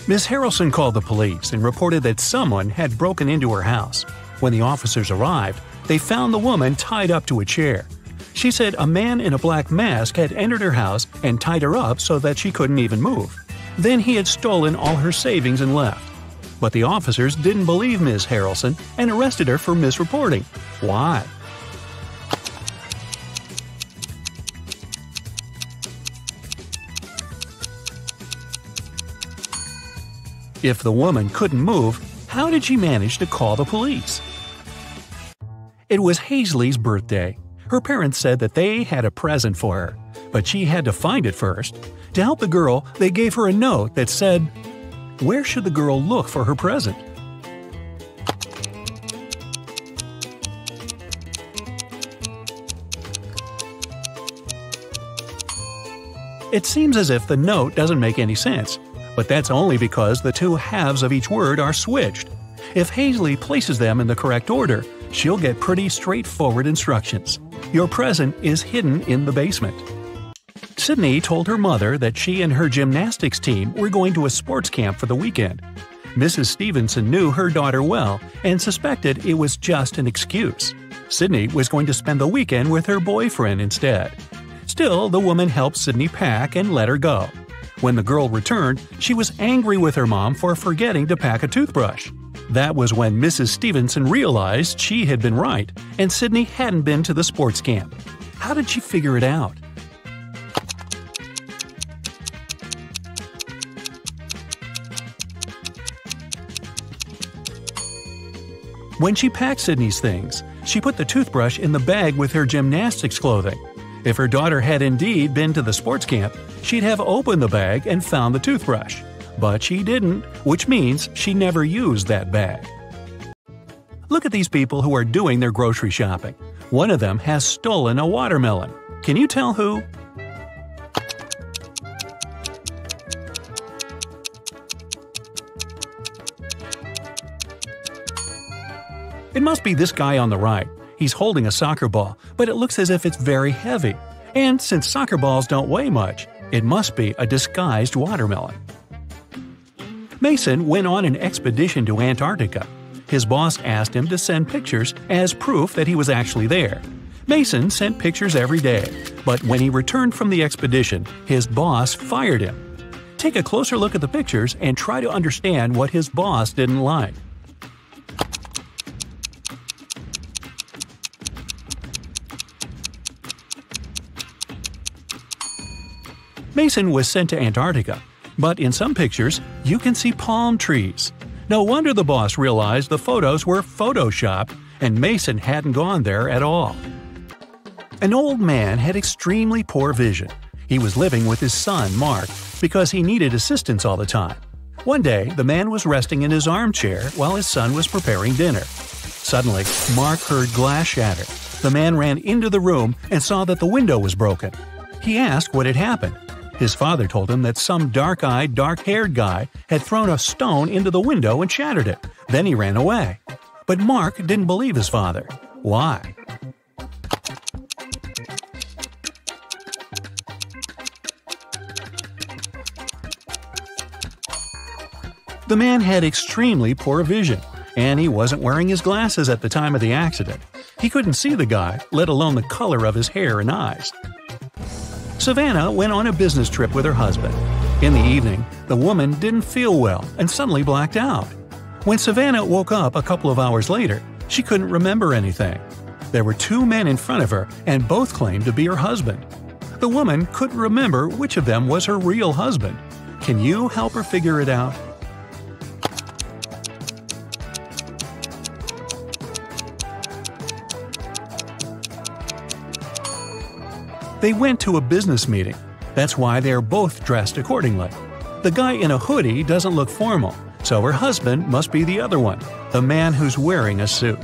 Miss Harrelson called the police and reported that someone had broken into her house. When the officers arrived, they found the woman tied up to a chair. She said a man in a black mask had entered her house and tied her up so that she couldn't even move. Then he had stolen all her savings and left. But the officers didn't believe Ms. Harrelson and arrested her for misreporting. Why? If the woman couldn't move, how did she manage to call the police? It was Hazley's birthday. Her parents said that they had a present for her, but she had to find it first. To help the girl, they gave her a note that said, "Where should the girl look for her present?" It seems as if the note doesn't make any sense, but that's only because the two halves of each word are switched. If Hazley places them in the correct order, she'll get pretty straightforward instructions. Your present is hidden in the basement. Sydney told her mother that she and her gymnastics team were going to a sports camp for the weekend. Mrs. Stevenson knew her daughter well and suspected it was just an excuse. Sydney was going to spend the weekend with her boyfriend instead. Still, the woman helped Sydney pack and let her go. When the girl returned, she was angry with her mom for forgetting to pack a toothbrush. That was when Mrs. Stevenson realized she had been right and Sydney hadn't been to the sports camp. How did she figure it out? When she packed Sydney's things, she put the toothbrush in the bag with her gymnastics clothing. If her daughter had indeed been to the sports camp, she'd have opened the bag and found the toothbrush. But she didn't, which means she never used that bag. Look at these people who are doing their grocery shopping. One of them has stolen a watermelon. Can you tell who? It must be this guy on the right. He's holding a soccer ball, but it looks as if it's very heavy. And since soccer balls don't weigh much, it must be a disguised watermelon. Mason went on an expedition to Antarctica. His boss asked him to send pictures as proof that he was actually there. Mason sent pictures every day, but when he returned from the expedition, his boss fired him. Take a closer look at the pictures and try to understand what his boss didn't like. Mason was sent to Antarctica, but in some pictures, you can see palm trees. No wonder the boss realized the photos were photoshopped and Mason hadn't gone there at all. An old man had extremely poor vision. He was living with his son, Mark, because he needed assistance all the time. One day, the man was resting in his armchair while his son was preparing dinner. Suddenly, Mark heard glass shatter. The man ran into the room and saw that the window was broken. He asked what had happened. His father told him that some dark-eyed, dark-haired guy had thrown a stone into the window and shattered it. Then he ran away. But Mark didn't believe his father. Why? The man had extremely poor vision, and he wasn't wearing his glasses at the time of the accident. He couldn't see the guy, let alone the color of his hair and eyes. Savannah went on a business trip with her husband. In the evening, the woman didn't feel well and suddenly blacked out. When Savannah woke up a couple of hours later, she couldn't remember anything. There were two men in front of her and both claimed to be her husband. The woman couldn't remember which of them was her real husband. Can you help her figure it out? They went to a business meeting. That's why they are both dressed accordingly. The guy in a hoodie doesn't look formal, so her husband must be the other one, the man who's wearing a suit.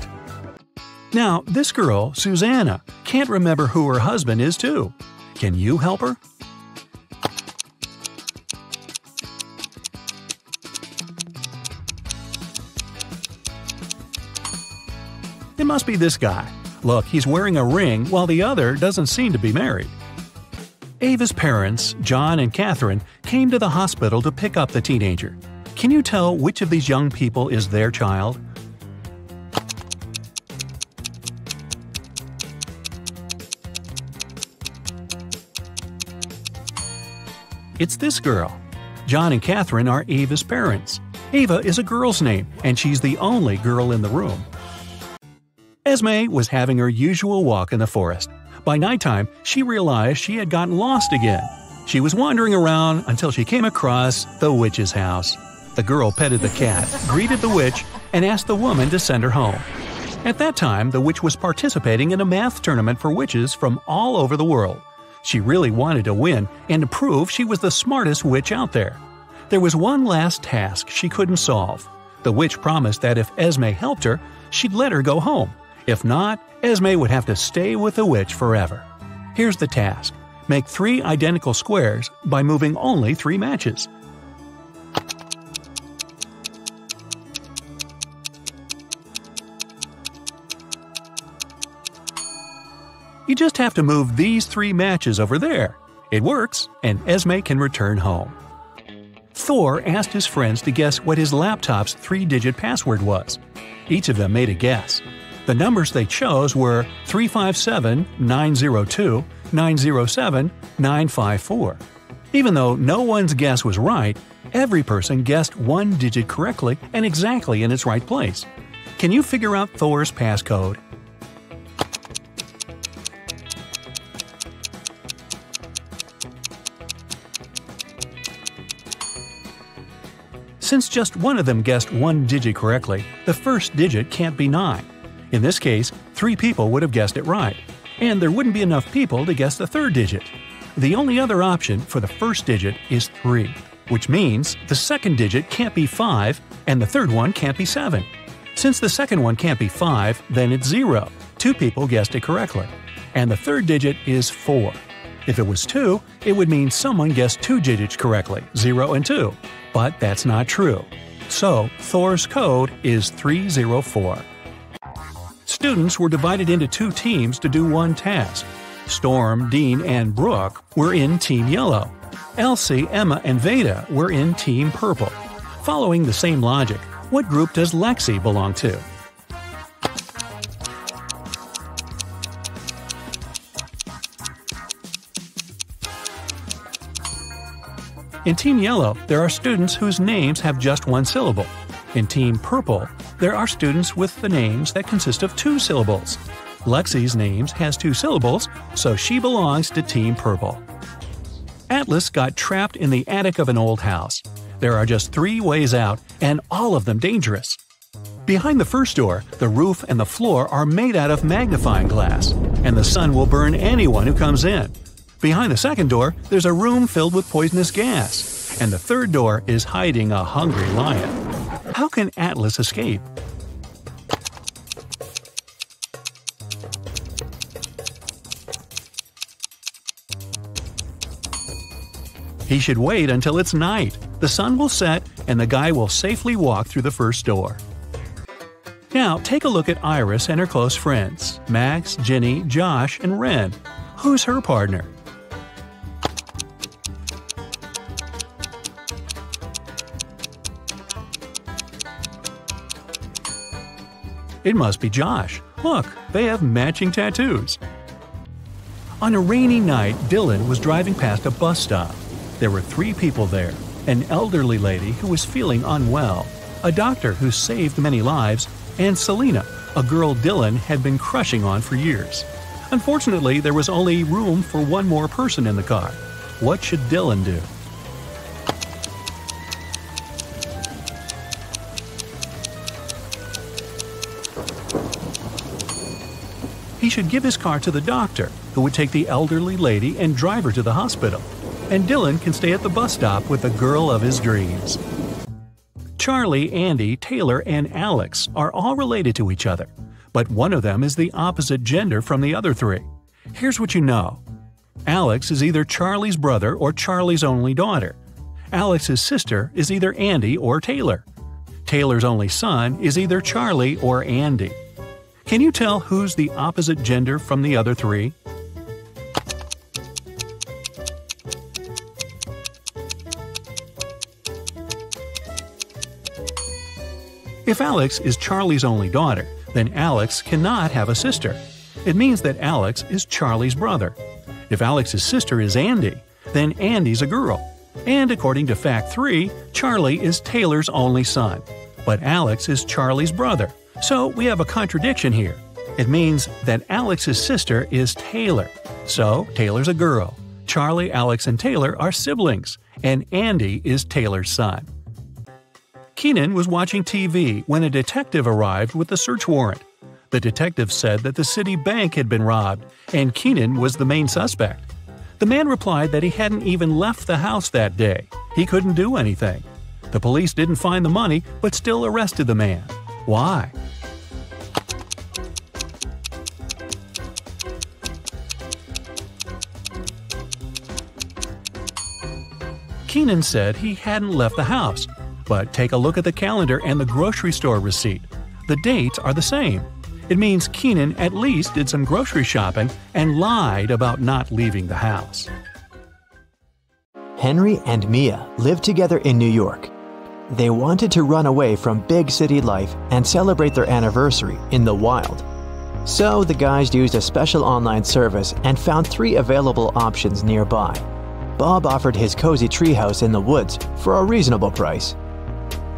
Now, this girl, Susanna, can't remember who her husband is too. Can you help her? It must be this guy. Look, he's wearing a ring while the other doesn't seem to be married. Ava's parents, John and Catherine, came to the hospital to pick up the teenager. Can you tell which of these young people is their child? It's this girl. John and Catherine are Ava's parents. Ava is a girl's name, and she's the only girl in the room. Esme was having her usual walk in the forest. By nighttime, she realized she had gotten lost again. She was wandering around until she came across the witch's house. The girl petted the cat, greeted the witch, and asked the woman to send her home. At that time, the witch was participating in a math tournament for witches from all over the world. She really wanted to win and to prove she was the smartest witch out there. There was one last task she couldn't solve. The witch promised that if Esme helped her, she'd let her go home. If not, Esme would have to stay with the witch forever. Here's the task. Make 3 identical squares by moving only 3 matches. You just have to move these 3 matches over there. It works, and Esme can return home. Thor asked his friends to guess what his laptop's 3-digit password was. Each of them made a guess. The numbers they chose were 357, 902, 907, 954. Even though no one's guess was right, every person guessed 1 digit correctly and exactly in its right place. Can you figure out Thor's passcode? Since just one of them guessed 1 digit correctly, the first digit can't be 9. In this case, 3 people would have guessed it right, and there wouldn't be enough people to guess the third digit. The only other option for the first digit is 3, which means the second digit can't be 5 and the third one can't be 7. Since the second one can't be 5, then it's 0. 2 people guessed it correctly. And the third digit is 4. If it was 2, it would mean someone guessed 2 digits correctly, 0 and 2. But that's not true. So, Thor's code is 304. Students were divided into 2 teams to do one task. Storm, Dean, and Brooke were in Team Yellow. Elsie, Emma, and Veda were in Team Purple. Following the same logic, what group does Lexi belong to? In Team Yellow, there are students whose names have just 1 syllable. In Team Purple, there are students with the names that consist of 2 syllables. Lexi's names has 2 syllables, so she belongs to Team Purple. Atlas got trapped in the attic of an old house. There are just 3 ways out, and all of them dangerous. Behind the first door, the roof and the floor are made out of magnifying glass, and the sun will burn anyone who comes in. Behind the second door, there's a room filled with poisonous gas, and the third door is hiding a hungry lion. How can Atlas escape? He should wait until it's night. The sun will set, and the guy will safely walk through the first door. Now, take a look at Iris and her close friends, Max, Ginny, Josh, and Ren. Who's her partner? It must be Josh. Look, they have matching tattoos. On a rainy night, Dylan was driving past a bus stop. There were 3 people there: an elderly lady who was feeling unwell, a doctor who saved many lives, and Selena, a girl Dylan had been crushing on for years. Unfortunately, there was only room for 1 more person in the car. What should Dylan do? He should give his car to the doctor, who would take the elderly lady and drive her to the hospital. And Dylan can stay at the bus stop with the girl of his dreams. Charlie, Andy, Taylor, and Alex are all related to each other, but one of them is the opposite gender from the other 3. Here's what you know. Alex is either Charlie's brother or Charlie's only daughter. Alex's sister is either Andy or Taylor. Taylor's only son is either Charlie or Andy. Can you tell who's the opposite gender from the other 3? If Alex is Charlie's only daughter, then Alex cannot have a sister. It means that Alex is Charlie's brother. If Alex's sister is Andy, then Andy's a girl. And according to Fact 3, Charlie is Taylor's only son. But Alex is Charlie's brother. So we have a contradiction here. It means that Alex's sister is Taylor. So Taylor's a girl. Charlie, Alex, and Taylor are siblings. And Andy is Taylor's son. Keenan was watching TV when a detective arrived with a search warrant. The detective said that the city bank had been robbed, and Keenan was the main suspect. The man replied that he hadn't even left the house that day. He couldn't do anything. The police didn't find the money, but still arrested the man. Why? Keenan said he hadn't left the house, but take a look at the calendar and the grocery store receipt. The dates are the same. It means Keenan at least did some grocery shopping and lied about not leaving the house. Henry and Mia lived together in New York. They wanted to run away from big city life and celebrate their anniversary in the wild. So the guys used a special online service and found 3 available options nearby. Bob offered his cozy treehouse in the woods for a reasonable price.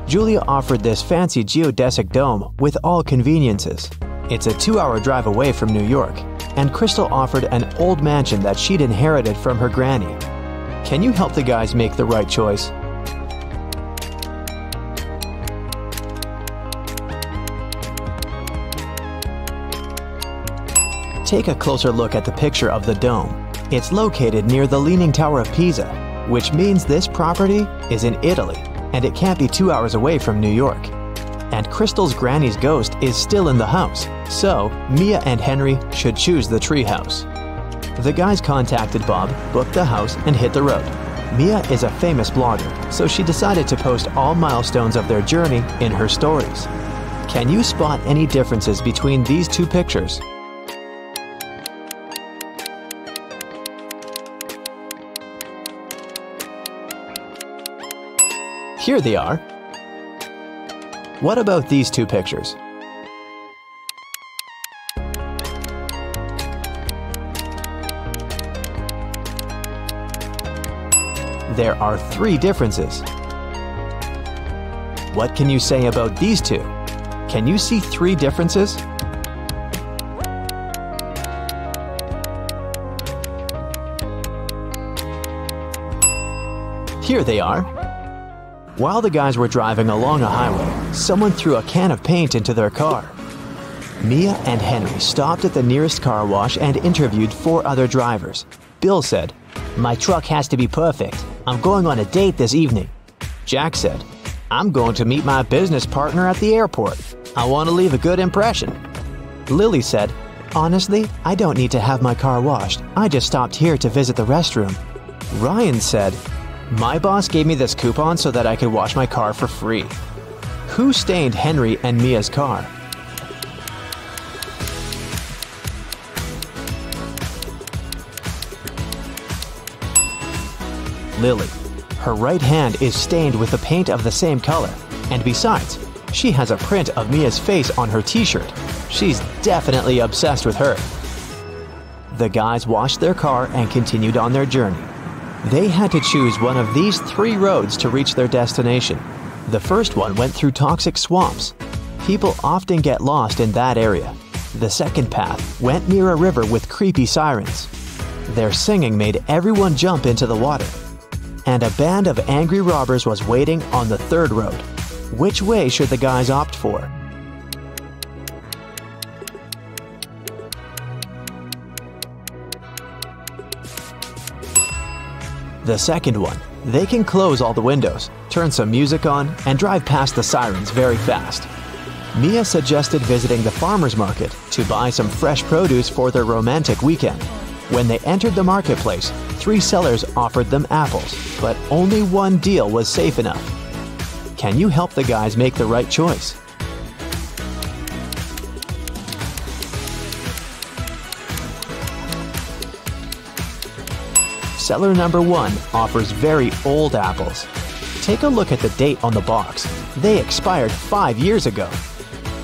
Julia offered this fancy geodesic dome with all conveniences. It's a 2-hour drive away from New York, and Crystal offered an old mansion that she'd inherited from her granny. Can you help the guys make the right choice? Take a closer look at the picture of the dome. It's located near the Leaning Tower of Pisa, which means this property is in Italy, and it can't be 2 hours away from New York. And Crystal's granny's ghost is still in the house, so Mia and Henry should choose the treehouse. The guys contacted Bob, booked the house, and hit the road. Mia is a famous blogger, so she decided to post all milestones of their journey in her stories. Can you spot any differences between these 2 pictures? Here they are. What about these 2 pictures? There are 3 differences. What can you say about these 2? Can you see 3 differences? Here they are. While the guys were driving along a highway, someone threw a can of paint into their car. Mia and Henry stopped at the nearest car wash and interviewed 4 other drivers. Bill said, "My truck has to be perfect. I'm going on a date this evening." Jack said, "I'm going to meet my business partner at the airport. I want to leave a good impression." Lily said, "Honestly, I don't need to have my car washed. I just stopped here to visit the restroom." Ryan said, "My boss gave me this coupon so that I could wash my car for free." Who stained Henry and Mia's car? Lily. Her right hand is stained with the paint of the same color, and besides, she has a print of Mia's face on her t-shirt. She's definitely obsessed with her. The guys washed their car and continued on their journey. They had to choose one of these 3 roads to reach their destination. The first one went through toxic swamps. People often get lost in that area. The second path went near a river with creepy sirens. Their singing made everyone jump into the water. And a band of angry robbers was waiting on the third road. Which way should the guys opt for? The second one. They can close all the windows, turn some music on, and drive past the sirens very fast. Mia suggested visiting the farmer's market to buy some fresh produce for their romantic weekend. When they entered the marketplace, 3 sellers offered them apples, but only one deal was safe enough. Can you help the guys make the right choice? Seller number 1 offers very old apples. Take a look at the date on the box. They expired 5 years ago.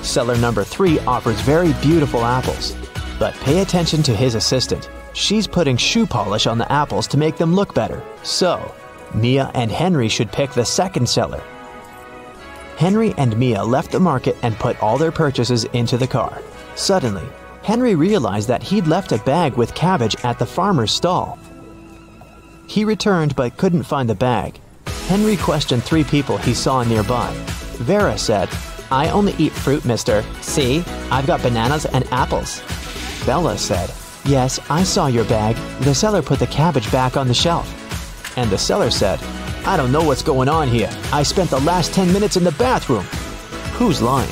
Seller number 3 offers very beautiful apples. But pay attention to his assistant. She's putting shoe polish on the apples to make them look better. So, Mia and Henry should pick the second seller. Henry and Mia left the market and put all their purchases into the car. Suddenly, Henry realized that he'd left a bag with cabbage at the farmer's stall. He returned but couldn't find the bag. Henry questioned 3 people he saw nearby. Vera said, "I only eat fruit, mister. See, I've got bananas and apples." Bella said, "Yes, I saw your bag. The seller put the cabbage back on the shelf." And the seller said, "I don't know what's going on here. I spent the last 10 minutes in the bathroom." Who's lying?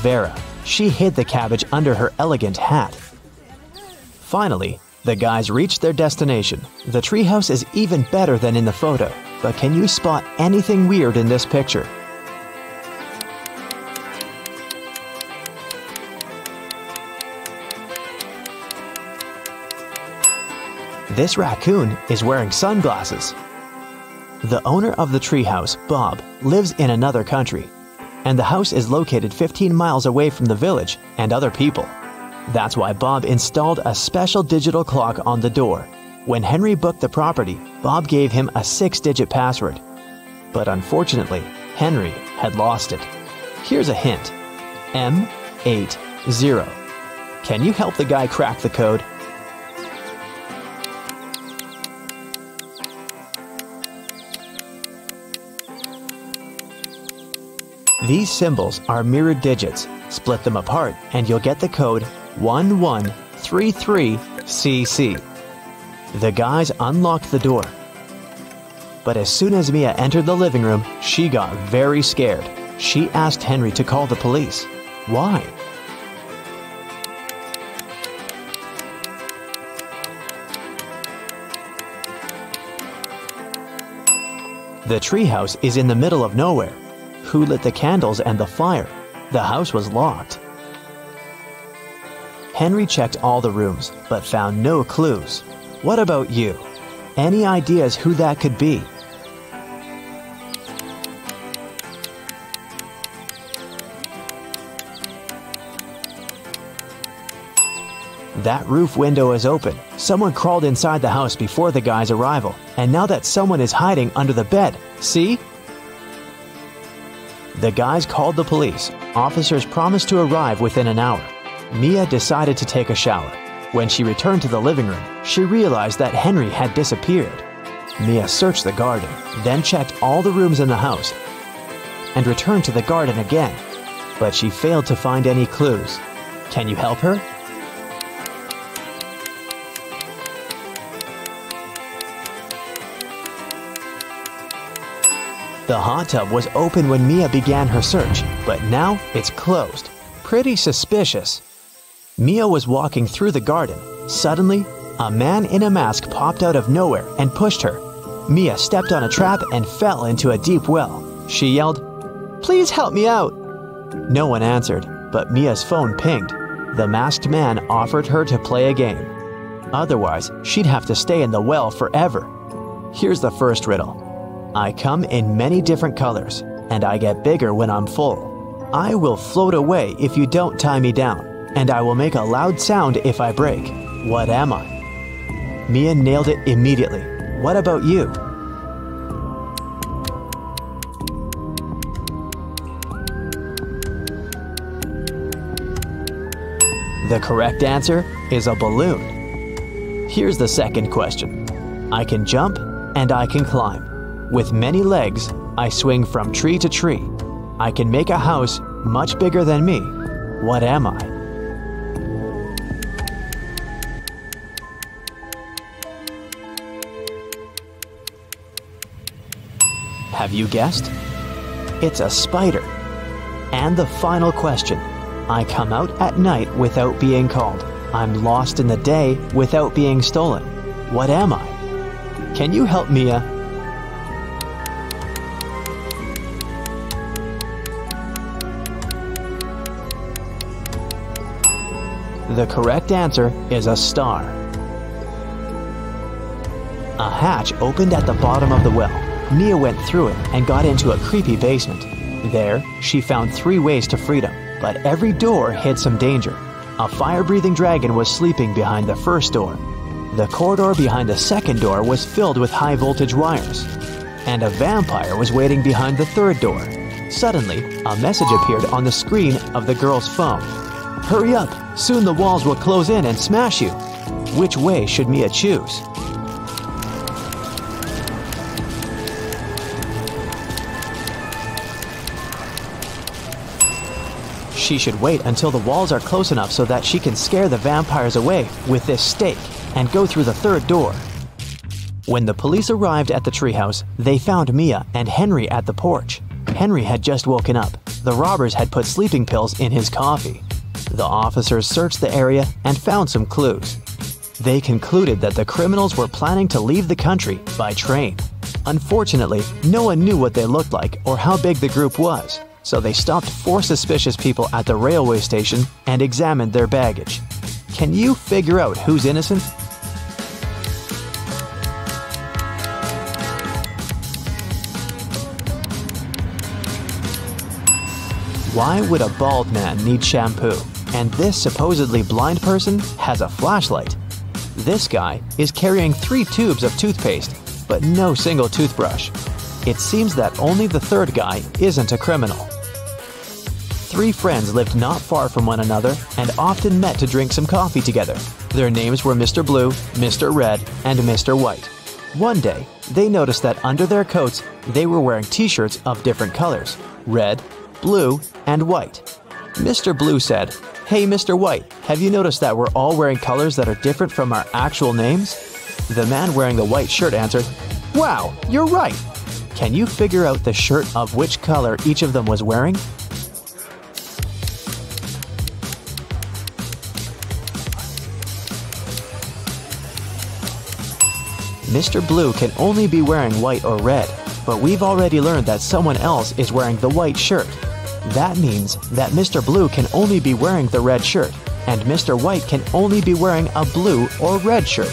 Vera. She hid the cabbage under her elegant hat. Finally, the guys reached their destination. The treehouse is even better than in the photo, but can you spot anything weird in this picture? This raccoon is wearing sunglasses. The owner of the treehouse, Bob, lives in another country, and the house is located 15 miles away from the village and other people. That's why Bob installed a special digital clock on the door. When Henry booked the property, Bob gave him a 6-digit password. But unfortunately, Henry had lost it. Here's a hint. M80. Can you help the guy crack the code? These symbols are mirrored digits. Split them apart and you'll get the code 1133CC. The guys unlocked the door. But as soon as Mia entered the living room, she got very scared. She asked Henry to call the police. Why? The treehouse is in the middle of nowhere. Who lit the candles and the fire? The house was locked. Henry checked all the rooms, but found no clues. What about you? Any ideas who that could be? That roof window is open. Someone crawled inside the house before the guy's arrival, and now that someone is hiding under the bed. See? The guys called the police. Officers promised to arrive within an hour. Mia decided to take a shower. When she returned to the living room, she realized that Henry had disappeared. Mia searched the garden, then checked all the rooms in the house, and returned to the garden again. But she failed to find any clues. Can you help her? The hot tub was open when Mia began her search, but now it's closed. Pretty suspicious. Mia was walking through the garden. Suddenly, a man in a mask popped out of nowhere and pushed her. Mia stepped on a trap and fell into a deep well. She yelled, "Please help me out!" No one answered, but Mia's phone pinged. The masked man offered her to play a game. Otherwise, she'd have to stay in the well forever. Here's the first riddle. I come in many different colors, and I get bigger when I'm full. I will float away if you don't tie me down, and I will make a loud sound if I break. What am I? Mia nailed it immediately. What about you? The correct answer is a balloon. Here's the second question. I can jump and I can climb. With many legs, I swing from tree to tree. I can make a house much bigger than me. What am I? Have you guessed? It's a spider. And the final question. I come out at night without being called. I'm lost in the day without being stolen. What am I? Can you help Mia? The correct answer is a star. A hatch opened at the bottom of the well. Mia went through it and got into a creepy basement. There, she found 3 ways to freedom, but every door hid some danger. A fire-breathing dragon was sleeping behind the first door. The corridor behind the second door was filled with high-voltage wires. And a vampire was waiting behind the third door. Suddenly, a message appeared on the screen of the girl's phone. "Hurry up! Soon the walls will close in and smash you." Which way should Mia choose? She should wait until the walls are close enough so that she can scare the vampires away with this stake and go through the third door. When the police arrived at the treehouse, they found Mia and Henry at the porch. Henry had just woken up. The robbers had put sleeping pills in his coffee. The officers searched the area and found some clues. They concluded that the criminals were planning to leave the country by train. Unfortunately, no one knew what they looked like or how big the group was, so they stopped 4 suspicious people at the railway station and examined their baggage. Can you figure out who's innocent? Why would a bald man need shampoo? And this supposedly blind person has a flashlight. This guy is carrying 3 tubes of toothpaste, but no single toothbrush. It seems that only the third guy isn't a criminal. 3 friends lived not far from one another and often met to drink some coffee together. Their names were Mr. Blue, Mr. Red, and Mr. White. One day, they noticed that under their coats, they were wearing t-shirts of different colors: red, blue, and white. Mr. Blue said, "Hey, Mr. White, have you noticed that we're all wearing colors that are different from our actual names?" The man wearing the white shirt answered, "Wow, you're right." Can you figure out the shirt of which color each of them was wearing? Mr. Blue can only be wearing white or red, but we've already learned that someone else is wearing the white shirt. That means that Mr. Blue can only be wearing the red shirt, and Mr. White can only be wearing a blue or red shirt.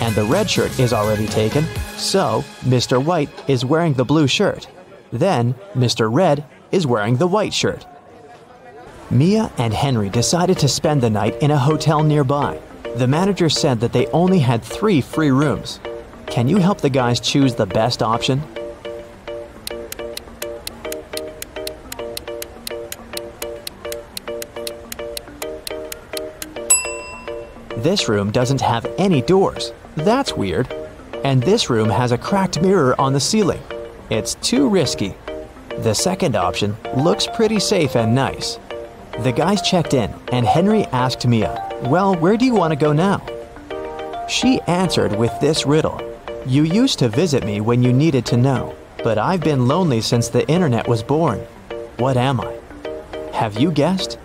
And the red shirt is already taken, so Mr. White is wearing the blue shirt. Then Mr. Red is wearing the white shirt. Mia and Henry decided to spend the night in a hotel nearby. The manager said that they only had 3 free rooms. Can you help the guys choose the best option? This room doesn't have any doors. That's weird. And this room has a cracked mirror on the ceiling. It's too risky. The second option looks pretty safe and nice. The guys checked in, and Henry asked Mia, "Well, where do you want to go now?" She answered with this riddle: "You used to visit me when you needed to know, but I've been lonely since the internet was born. What am I?" Have you guessed?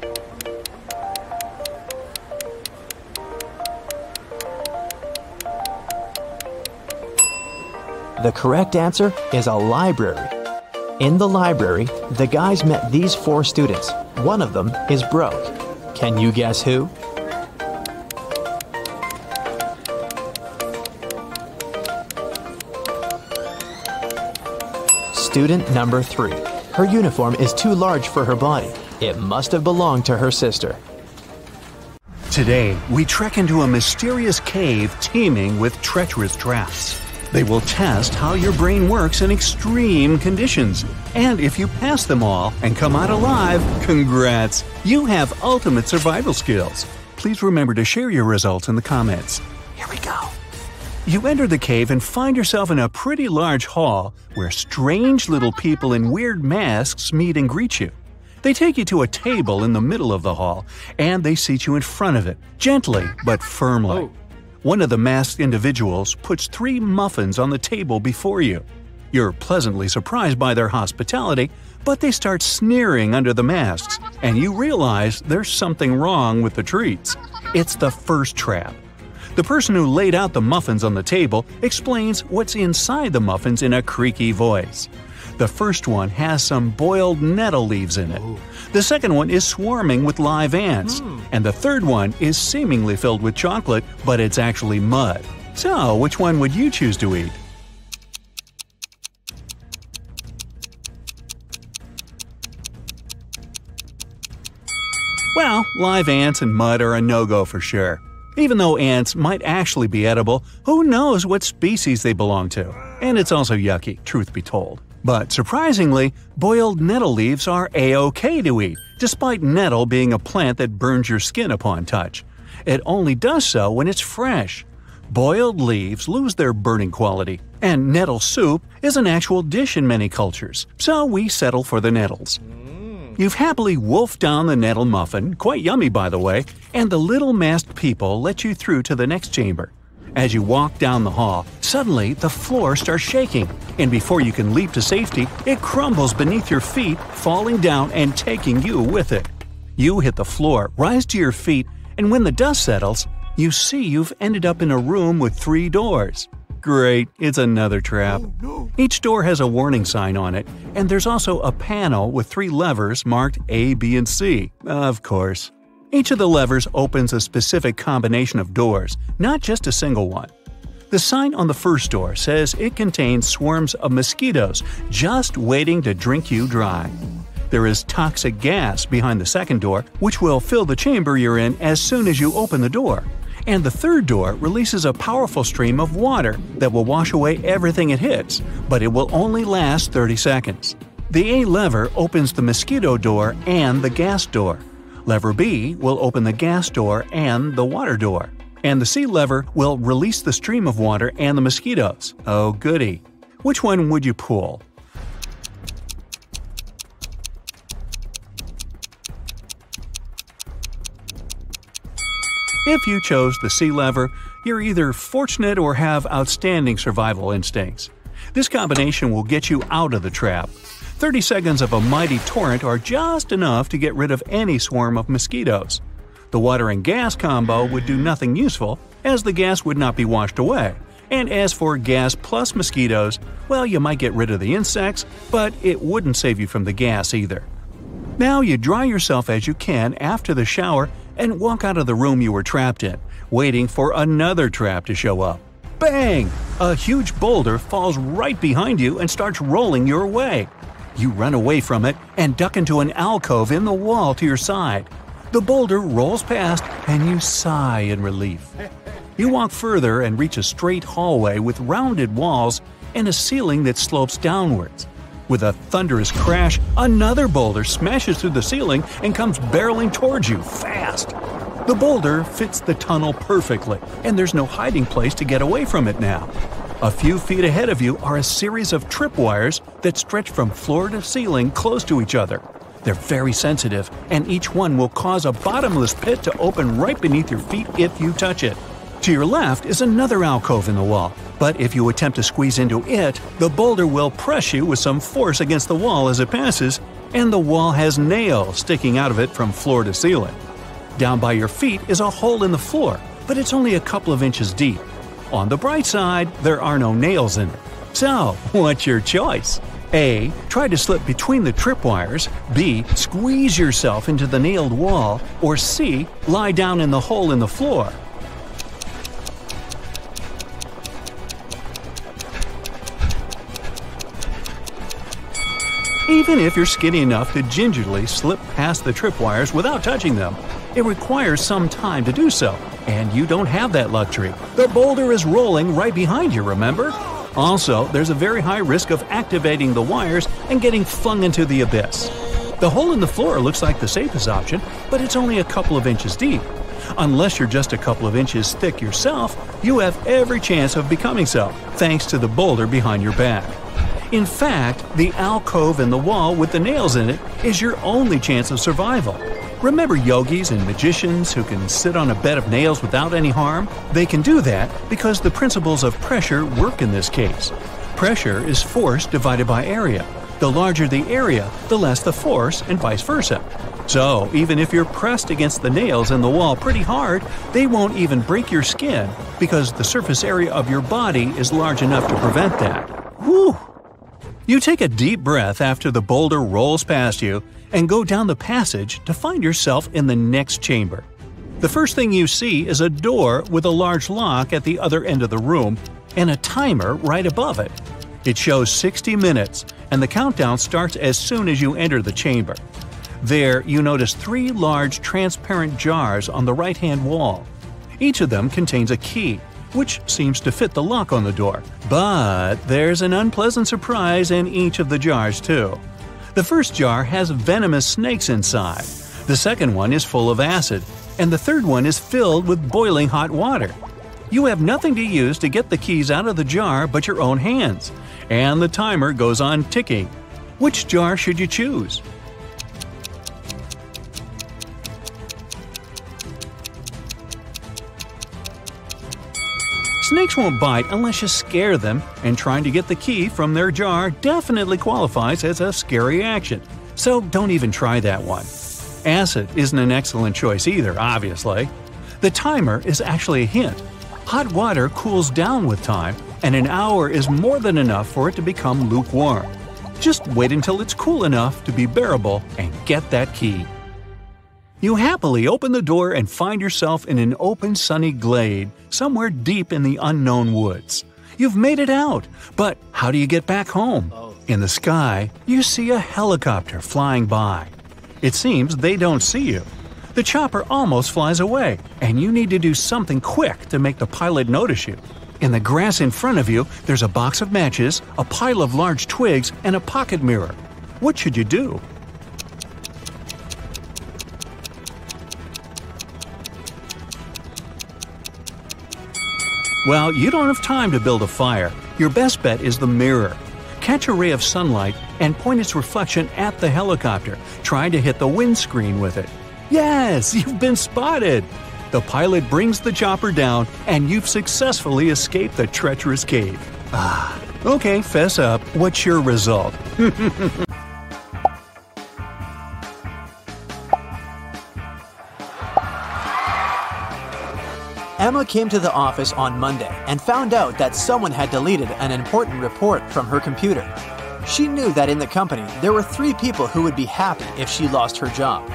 The correct answer is a library. In the library, the guys met these 4 students. One of them is broke. Can you guess who? Student number 3. Her uniform is too large for her body. It must have belonged to her sister. Today, we trek into a mysterious cave teeming with treacherous traps. They will test how your brain works in extreme conditions. And if you pass them all and come out alive, congrats! You have ultimate survival skills. Please remember to share your results in the comments. Here we go. You enter the cave and find yourself in a pretty large hall where strange little people in weird masks meet and greet you. They take you to a table in the middle of the hall, and they seat you in front of it, gently but firmly. One of the masked individuals puts 3 muffins on the table before you. You're pleasantly surprised by their hospitality, but they start sneering under the masks, and you realize there's something wrong with the treats. It's the first trap. The person who laid out the muffins on the table explains what's inside the muffins in a creaky voice. The first one has some boiled nettle leaves in it. The second one is swarming with live ants. And the third one is seemingly filled with chocolate, but it's actually mud. So, which one would you choose to eat? Well, live ants and mud are a no-go for sure. Even though ants might actually be edible, who knows what species they belong to? And it's also yucky, truth be told. But surprisingly, boiled nettle leaves are a-okay to eat, despite nettle being a plant that burns your skin upon touch. It only does so when it's fresh. Boiled leaves lose their burning quality, and nettle soup is an actual dish in many cultures, so we settle for the nettles. You've happily wolfed down the nettle muffin, quite yummy by the way, and the little masked people let you through to the next chamber. As you walk down the hall, suddenly the floor starts shaking, and before you can leap to safety, it crumbles beneath your feet, falling down and taking you with it. You hit the floor, rise to your feet, and when the dust settles, you see you've ended up in a room with 3 doors. Great, it's another trap. Each door has a warning sign on it, and there's also a panel with 3 levers marked A, B, and C, of course. Each of the levers opens a specific combination of doors, not just a single one. The sign on the first door says it contains swarms of mosquitoes just waiting to drink you dry. There is toxic gas behind the second door, which will fill the chamber you're in as soon as you open the door. And the third door releases a powerful stream of water that will wash away everything it hits, but it will only last 30 seconds. The A lever opens the mosquito door and the gas door. Lever B will open the gas door and the water door. And the C lever will release the stream of water and the mosquitoes. Oh goody. Which one would you pull? If you chose the C lever, you're either fortunate or have outstanding survival instincts. This combination will get you out of the trap. 30 seconds of a mighty torrent are just enough to get rid of any swarm of mosquitoes. The water and gas combo would do nothing useful, as the gas would not be washed away. And as for gas plus mosquitoes, well, you might get rid of the insects, but it wouldn't save you from the gas either. Now you dry yourself as you can after the shower and walk out of the room you were trapped in, waiting for another trap to show up. Bang! A huge boulder falls right behind you and starts rolling your way. You run away from it and duck into an alcove in the wall to your side. The boulder rolls past and you sigh in relief. You walk further and reach a straight hallway with rounded walls and a ceiling that slopes downwards. With a thunderous crash, another boulder smashes through the ceiling and comes barreling towards you, fast. The boulder fits the tunnel perfectly, and there's no hiding place to get away from it now. A few feet ahead of you are a series of tripwires that stretch from floor to ceiling close to each other. They're very sensitive, and each one will cause a bottomless pit to open right beneath your feet if you touch it. To your left is another alcove in the wall, but if you attempt to squeeze into it, the boulder will press you with some force against the wall as it passes, and the wall has nails sticking out of it from floor to ceiling. Down by your feet is a hole in the floor, but it's only a couple of inches deep. On the bright side, there are no nails in it. So, what's your choice? A. Try to slip between the tripwires. B. Squeeze yourself into the nailed wall. Or C. Lie down in the hole in the floor. Even if you're skinny enough to gingerly slip past the tripwires without touching them, it requires some time to do so, and you don't have that luxury. The boulder is rolling right behind you, remember? Also, there's a very high risk of activating the wires and getting flung into the abyss. The hole in the floor looks like the safest option, but it's only a couple of inches deep. Unless you're just a couple of inches thick yourself, you have every chance of becoming so, thanks to the boulder behind your back. In fact, the alcove in the wall with the nails in it is your only chance of survival. Remember yogis and magicians who can sit on a bed of nails without any harm? They can do that because the principles of pressure work in this case. Pressure is force divided by area. The larger the area, the less the force, and vice versa. So, even if you're pressed against the nails in the wall pretty hard, they won't even break your skin because the surface area of your body is large enough to prevent that. Whew! You take a deep breath after the boulder rolls past you and go down the passage to find yourself in the next chamber. The first thing you see is a door with a large lock at the other end of the room and a timer right above it. It shows 60 minutes, and the countdown starts as soon as you enter the chamber. There, you notice 3 large transparent jars on the right-hand wall. Each of them contains a key, which seems to fit the lock on the door. But there's an unpleasant surprise in each of the jars, too. The first jar has venomous snakes inside, the second one is full of acid, and the third one is filled with boiling hot water. You have nothing to use to get the keys out of the jar but your own hands, and the timer goes on ticking. Which jar should you choose? Snakes won't bite unless you scare them, and trying to get the key from their jar definitely qualifies as a scary action, so don't even try that one. Acid isn't an excellent choice either, obviously. The timer is actually a hint. Hot water cools down with time, and an hour is more than enough for it to become lukewarm. Just wait until it's cool enough to be bearable and get that key. You happily open the door and find yourself in an open, sunny glade somewhere deep in the unknown woods. You've made it out, but how do you get back home? In the sky, you see a helicopter flying by. It seems they don't see you. The chopper almost flies away, and you need to do something quick to make the pilot notice you. In the grass in front of you, there's a box of matches, a pile of large twigs, and a pocket mirror. What should you do? Well, you don't have time to build a fire. Your best bet is the mirror. Catch a ray of sunlight and point its reflection at the helicopter, trying to hit the windscreen with it. Yes, you've been spotted! The pilot brings the chopper down, and you've successfully escaped the treacherous cave. Okay, fess up. What's your result? Emma came to the office on Monday and found out that someone had deleted an important report from her computer. She knew that in the company there were 3 people who would be happy if she lost her job.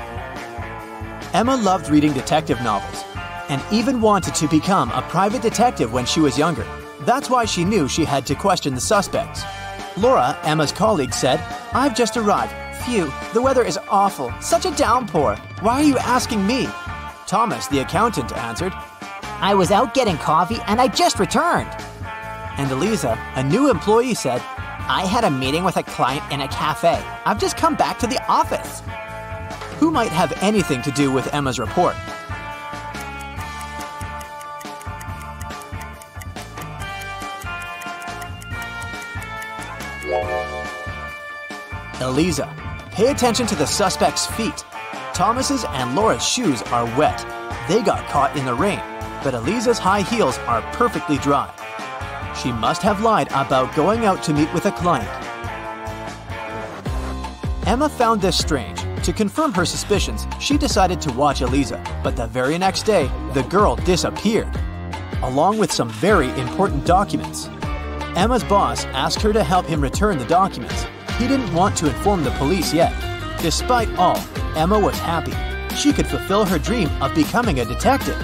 Emma loved reading detective novels and even wanted to become a private detective when she was younger. That's why she knew she had to question the suspects. Laura, Emma's colleague, said, "I've just arrived. Phew, the weather is awful. Such a downpour. Why are you asking me?" Thomas, the accountant, answered, "I was out getting coffee and I just returned." And Eliza, a new employee, said, "I had a meeting with a client in a cafe. I've just come back to the office." Who might have anything to do with Emma's report? Eliza. Pay attention to the suspect's feet. Thomas's and Laura's shoes are wet. They got caught in the rain, but Eliza's high heels are perfectly dry. She must have lied about going out to meet with a client. Emma found this strange. To confirm her suspicions, she decided to watch Eliza, but the very next day, the girl disappeared, along with some very important documents. Emma's boss asked her to help him return the documents. He didn't want to inform the police yet. Despite all, Emma was happy. She could fulfill her dream of becoming a detective.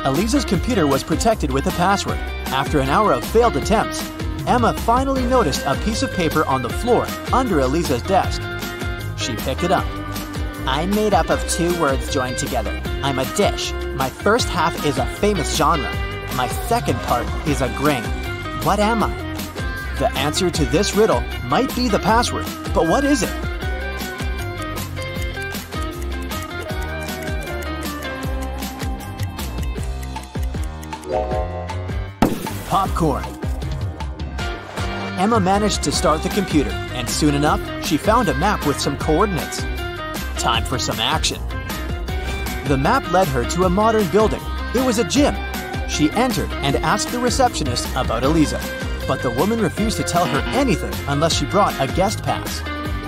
Eliza's computer was protected with a password. After an hour of failed attempts, Emma finally noticed a piece of paper on the floor under Eliza's desk. She picked it up. "I'm made up of 2 words joined together. I'm a dish. My first half is a famous genre. My second part is a grain. What am I?" The answer to this riddle might be the password, but what is it? Popcorn. Emma managed to start the computer, and soon enough, she found a map with some coordinates. Time for some action. The map led her to a modern building. It was a gym. She entered and asked the receptionist about Eliza, but the woman refused to tell her anything unless she brought a guest pass.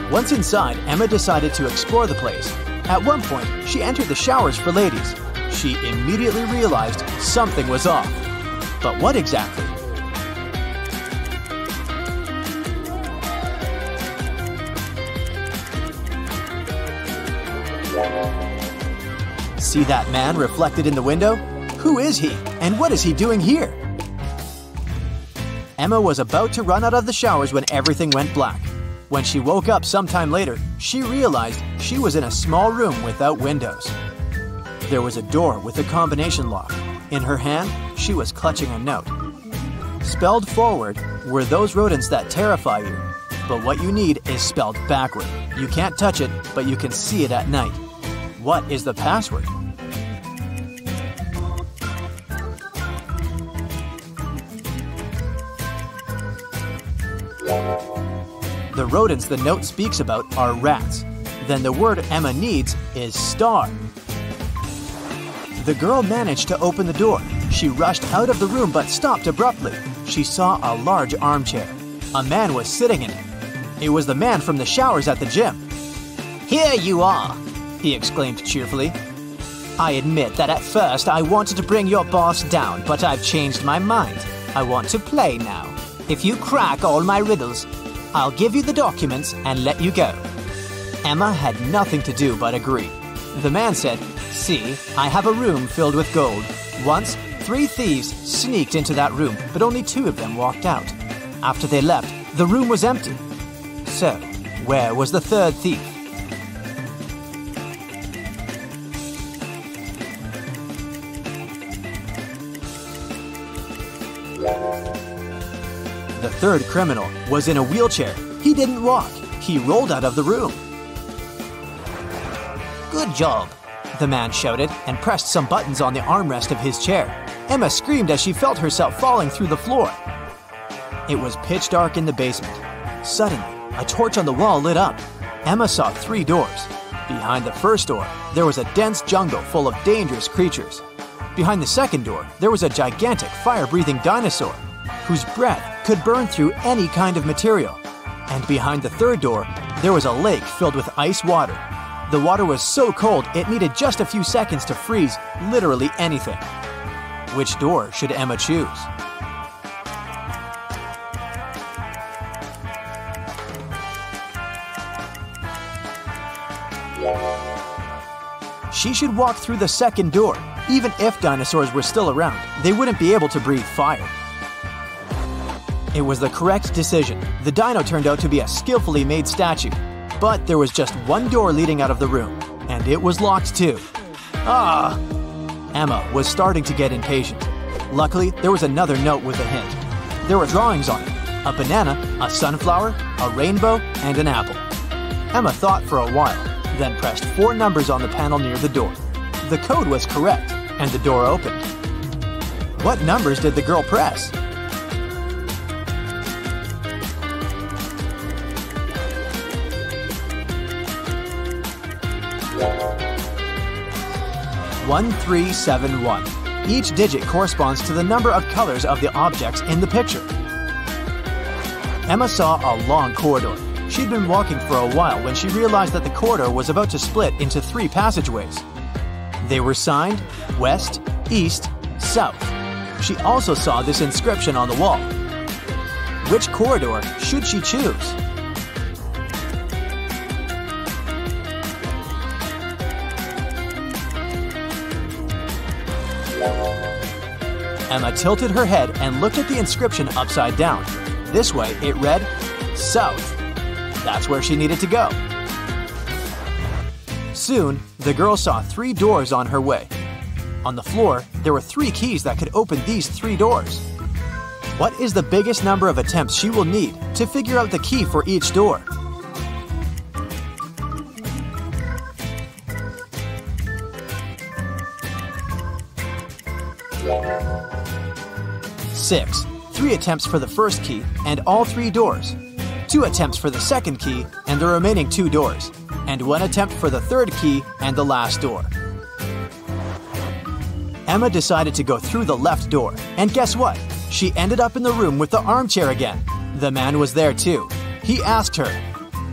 Once inside, Emma decided to explore the place. At one point, she entered the showers for ladies. She immediately realized something was off. But what exactly? See that man reflected in the window? Who is he, and what is he doing here? Emma was about to run out of the showers when everything went black. When she woke up sometime later, she realized she was in a small room without windows. There was a door with a combination lock. In her hand, she was clutching a note. Spelled forward were those rodents that terrify you. But what you need is spelled backward. You can't touch it, but you can see it at night. What is the password? The rodents the note speaks about are rats. Then the word Emma needs is star. The girl managed to open the door. She rushed out of the room but stopped abruptly. She saw a large armchair. A man was sitting in it. It was the man from the showers at the gym. "Here you are," he exclaimed cheerfully. "I admit that at first I wanted to bring your boss down, but I've changed my mind. I want to play now. If you crack all my riddles, I'll give you the documents and let you go." Emma had nothing to do but agree. The man said, "See, I have a room filled with gold. Once, 3 thieves sneaked into that room, but only 2 of them walked out. After they left, the room was empty. So, where was the 3rd thief?" The 3rd criminal was in a wheelchair. He didn't walk. He rolled out of the room. "Good job," the man shouted and pressed some buttons on the armrest of his chair. Emma screamed as she felt herself falling through the floor. It was pitch dark in the basement. Suddenly, a torch on the wall lit up. Emma saw 3 doors. Behind the first door, there was a dense jungle full of dangerous creatures. Behind the second door, there was a gigantic fire-breathing dinosaur whose breath could burn through any kind of material. And behind the third door, there was a lake filled with ice water. The water was so cold it needed just a few seconds to freeze literally anything. Which door should Emma choose? She should walk through the second door. Even if dinosaurs were still around, they wouldn't be able to breathe fire. It was the correct decision. The dino turned out to be a skillfully made statue. But there was just one door leading out of the room, and it was locked too. Ah! Emma was starting to get impatient. Luckily, there was another note with a hint. There were drawings on it: a banana, a sunflower, a rainbow, and an apple. Emma thought for a while, then pressed 4 numbers on the panel near the door. The code was correct, and the door opened. What numbers did the girl press? One, 3, 7, 1. Each digit corresponds to the number of colors of the objects in the picture. Emma saw a long corridor. She'd been walking for a while when she realized that the corridor was about to split into 3 passageways. They were signed West, East, South. She also saw this inscription on the wall. Which corridor should she choose? Emma tilted her head and looked at the inscription upside down. This way, it read, South. That's where she needed to go. Soon, the girl saw 3 doors on her way. On the floor, there were 3 keys that could open these 3 doors. What is the biggest number of attempts she will need to figure out the key for each door? Six. 3 attempts for the first key and all 3 doors. 2 attempts for the second key and the remaining 2 doors. And 1 attempt for the third key and the last door. Emma decided to go through the left door. And guess what? She ended up in the room with the armchair again. The man was there too. He asked her,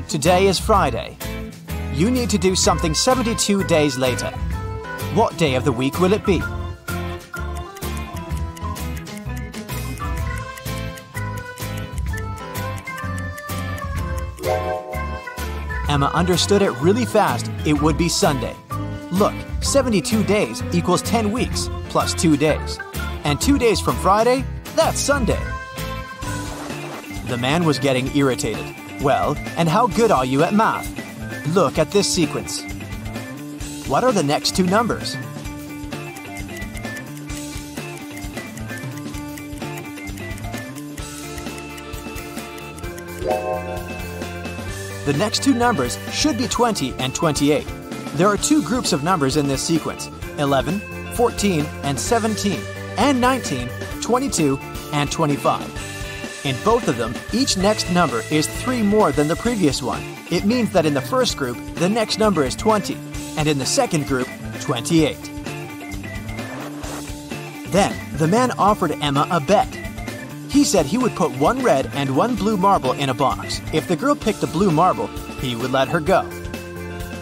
"Today is Friday. You need to do something 72 days later. What day of the week will it be?" Emma understood it really fast. It would be Sunday. Look, 72 days equals 10 weeks plus 2 days. And 2 days from Friday, that's Sunday. The man was getting irritated. Well, and how good are you at math? Look at this sequence. What are the next two numbers? The next two numbers should be 20 and 28. There are two groups of numbers in this sequence, 11, 14, and 17, and 19, 22, and 25. In both of them, each next number is 3 more than the previous one. It means that in the first group, the next number is 20, and in the second group, 28. Then, the man offered Emma a bet. He said he would put 1 red and 1 blue marble in a box. If the girl picked the blue marble, he would let her go.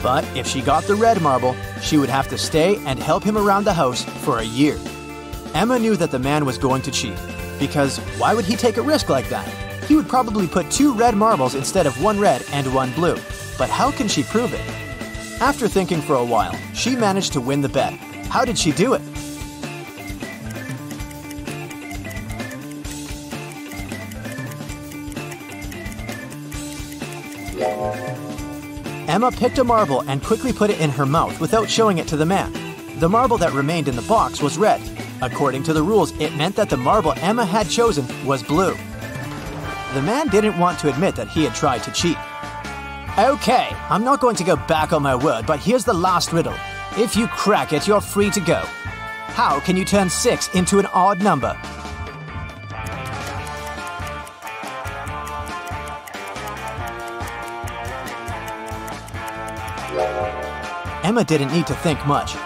But if she got the red marble, she would have to stay and help him around the house for a year. Emma knew that the man was going to cheat, because why would he take a risk like that? He would probably put 2 red marbles instead of 1 red and 1 blue. But how can she prove it? After thinking for a while, she managed to win the bet. How did she do it? Emma picked a marble and quickly put it in her mouth without showing it to the man. The marble that remained in the box was red. According to the rules, it meant that the marble Emma had chosen was blue. The man didn't want to admit that he had tried to cheat. Okay, I'm not going to go back on my word, but here's the last riddle. If you crack it, you're free to go. How can you turn 6 into an odd number? Emma didn't need to think much.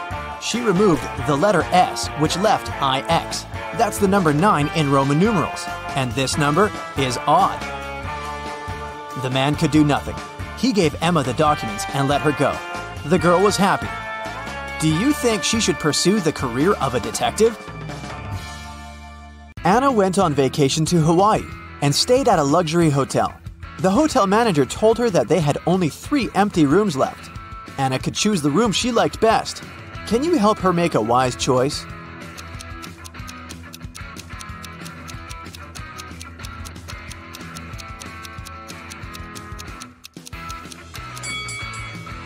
She removed the letter S, which left IX. That's the number 9 in Roman numerals, and this number is odd. The man could do nothing. He gave Emma the documents and let her go. The girl was happy. Do you think she should pursue the career of a detective? Anna went on vacation to Hawaii and stayed at a luxury hotel. The hotel manager told her that they had only 3 empty rooms left. Anna could choose the room she liked best. Can you help her make a wise choice?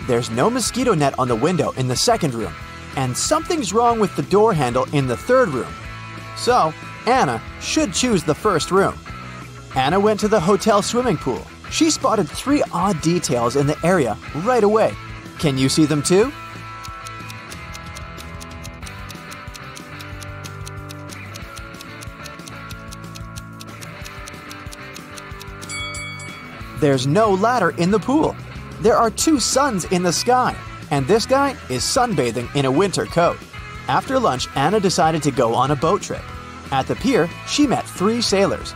There's no mosquito net on the window in the second room, and something's wrong with the door handle in the third room. So, Anna should choose the first room. Anna went to the hotel swimming pool. She spotted 3 odd details in the area right away. Can you see them too? There's no ladder in the pool. There are 2 suns in the sky, and this guy is sunbathing in a winter coat. After lunch, Anna decided to go on a boat trip. At the pier, she met 3 sailors.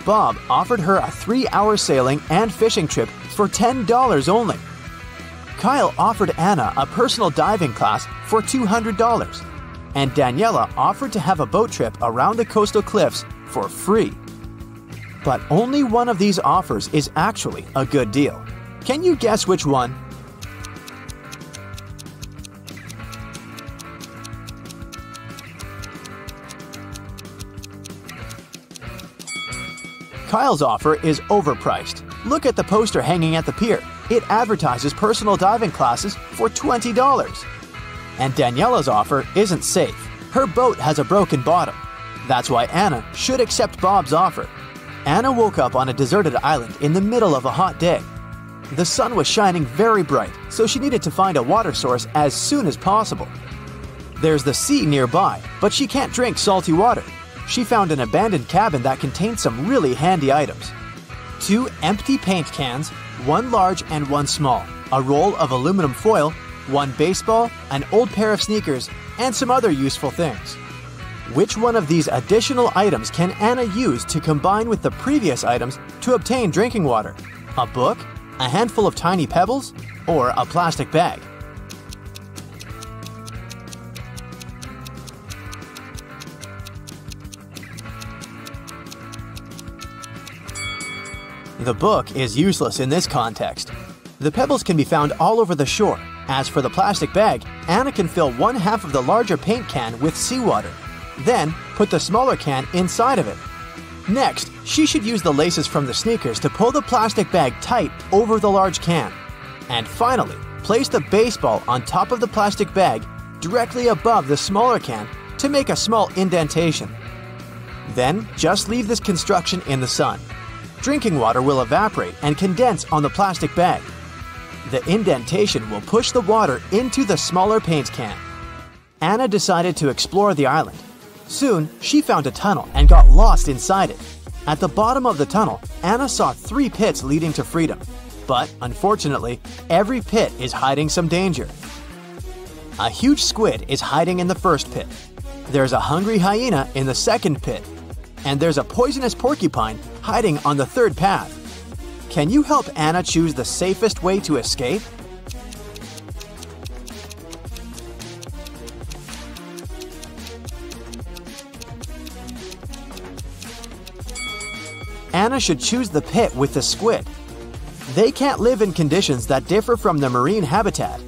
Bob offered her a 3-hour sailing and fishing trip for $10 only. Kyle offered Anna a personal diving class for $200, and Daniela offered to have a boat trip around the coastal cliffs for free. But only one of these offers is actually a good deal. Can you guess which one? Kyle's offer is overpriced. Look at the poster hanging at the pier. It advertises personal diving classes for $20. And Daniela's offer isn't safe. Her boat has a broken bottom. That's why Anna should accept Bob's offer. Anna woke up on a deserted island in the middle of a hot day. The sun was shining very bright, so she needed to find a water source as soon as possible. There's the sea nearby, but she can't drink salty water. She found an abandoned cabin that contained some really handy items. 2 empty paint cans, 1 large and 1 small, a roll of aluminum foil, 1 baseball, an old pair of sneakers, and some other useful things. Which one of these additional items can Anna use to combine with the previous items to obtain drinking water? A book, a handful of tiny pebbles, or a plastic bag? The book is useless in this context. The pebbles can be found all over the shore, As for the plastic bag, Anna can fill 1/2 of the larger paint can with seawater. Then, put the smaller can inside of it. Next, she should use the laces from the sneakers to pull the plastic bag tight over the large can. And finally, place the baseball on top of the plastic bag directly above the smaller can to make a small indentation. Then, just leave this construction in the sun. Drinking water will evaporate and condense on the plastic bag. The indentation will push the water into the smaller paint can. Anna decided to explore the island. Soon, she found a tunnel and got lost inside it. At the bottom of the tunnel, Anna saw 3 pits leading to freedom. But, unfortunately, every pit is hiding some danger. A huge squid is hiding in the first pit. There's a hungry hyena in the second pit. And there's a poisonous porcupine hiding on the third path. Can you help Anna choose the safest way to escape? Anna should choose the pit with the squid. They can't live in conditions that differ from the marine habitat.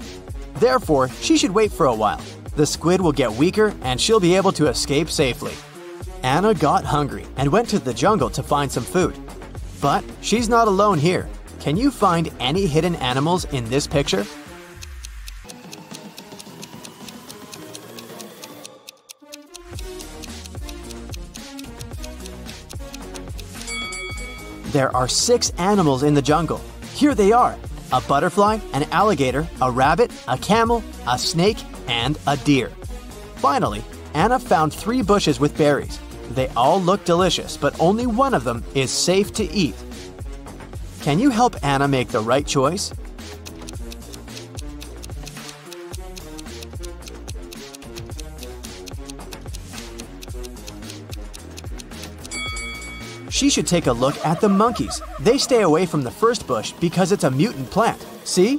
Therefore, she should wait for a while. The squid will get weaker and she'll be able to escape safely. Anna got hungry and went to the jungle to find some food. But she's not alone here. Can you find any hidden animals in this picture? There are 6 animals in the jungle. Here they are: a butterfly, an alligator, a rabbit, a camel, a snake, and a deer. Finally, Anna found 3 bushes with berries. They all look delicious, but only one of them is safe to eat. Can you help Anna make the right choice? She should take a look at the monkeys. They stay away from the first bush because it's a mutant plant. See?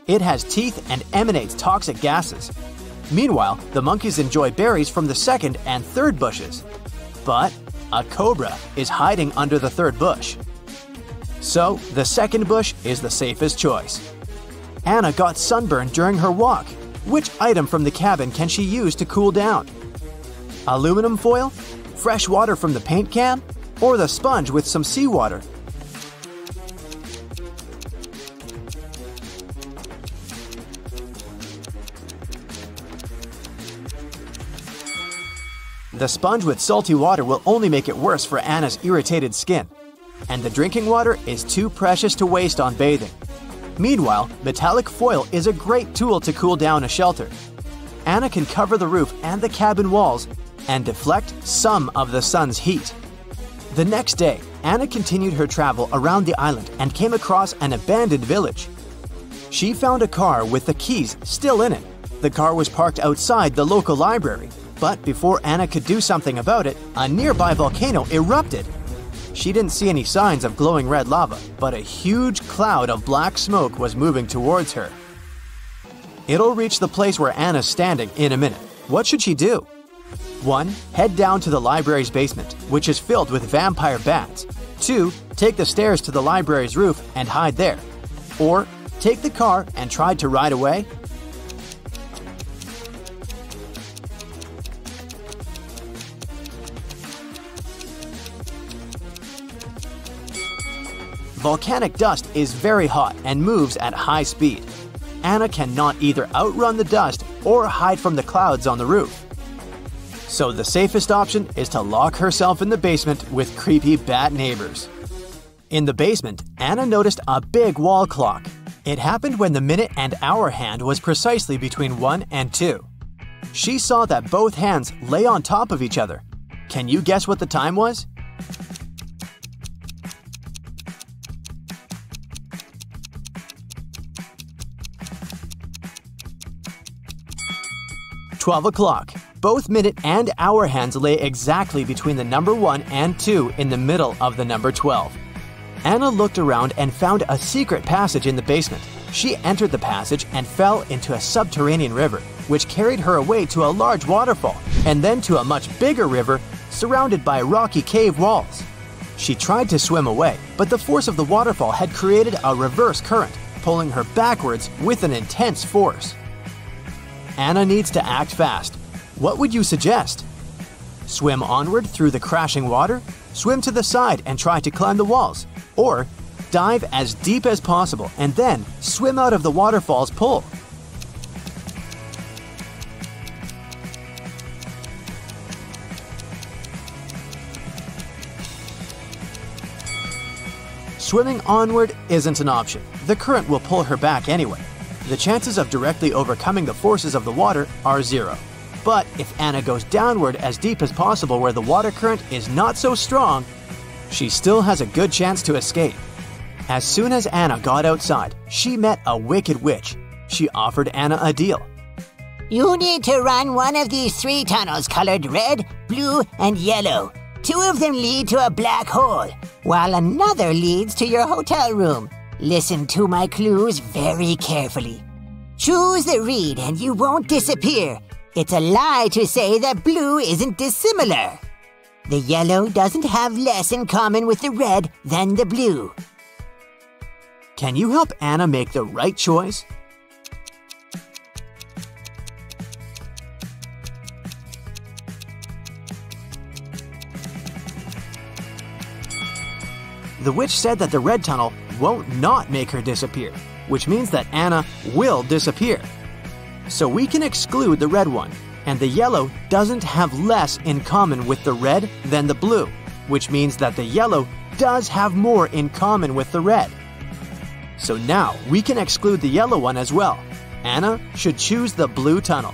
It has teeth and emanates toxic gases. Meanwhile, the monkeys enjoy berries from the second and third bushes. But a cobra is hiding under the third bush. So, the second bush is the safest choice. Anna got sunburned during her walk. Which item from the cabin can she use to cool down? Aluminum foil? Fresh water from the paint can? Or the sponge with some seawater? The sponge with salty water will only make it worse for Anna's irritated skin. And the drinking water is too precious to waste on bathing. Meanwhile, metallic foil is a great tool to cool down a shelter. Anna can cover the roof and the cabin walls and deflect some of the sun's heat. The next day, Anna continued her travel around the island and came across an abandoned village. She found a car with the keys still in it. The car was parked outside the local library. But before Anna could do something about it, a nearby volcano erupted. She didn't see any signs of glowing red lava, but a huge cloud of black smoke was moving towards her. It'll reach the place where Anna's standing in a minute. What should she do? 1. Head down to the library's basement, which is filled with vampire bats. 2. Take the stairs to the library's roof and hide there. Or, take the car and try to ride away. Volcanic dust is very hot and moves at high speed. Anna cannot either outrun the dust or hide from the clouds on the roof. So the safest option is to lock herself in the basement with creepy bat neighbors. In the basement, Anna noticed a big wall clock. It happened when the minute and hour hand was precisely between 1 and 2. She saw that both hands lay on top of each other. Can you guess what the time was? 12 o'clock. Both minute and hour hands lay exactly between the number 1 and 2 in the middle of the number 12. Anna looked around and found a secret passage in the basement. She entered the passage and fell into a subterranean river, which carried her away to a large waterfall, and then to a much bigger river surrounded by rocky cave walls. She tried to swim away, but the force of the waterfall had created a reverse current, pulling her backwards with an intense force. Anna needs to act fast. What would you suggest? Swim onward through the crashing water, swim to the side and try to climb the walls, or dive as deep as possible and then swim out of the waterfall's pull. Swimming onward isn't an option. The current will pull her back anyway. The chances of directly overcoming the forces of the water are 0. But if Anna goes downward as deep as possible where the water current is not so strong, she still has a good chance to escape. As soon as Anna got outside, she met a wicked witch. She offered Anna a deal. You need to run one of these 3 tunnels colored red, blue, and yellow. 2 of them lead to a black hole, while another leads to your hotel room. Listen to my clues very carefully. Choose the reed and you won't disappear. It's a lie to say that blue isn't dissimilar. The yellow doesn't have less in common with the red than the blue. Can you help Anna make the right choice? The witch said that the red tunnel won't not make her disappear, which means that Anna will disappear. So we can exclude the red one, and the yellow doesn't have less in common with the red than the blue, which means that the yellow does have more in common with the red. So now we can exclude the yellow one as well. Anna should choose the blue tunnel.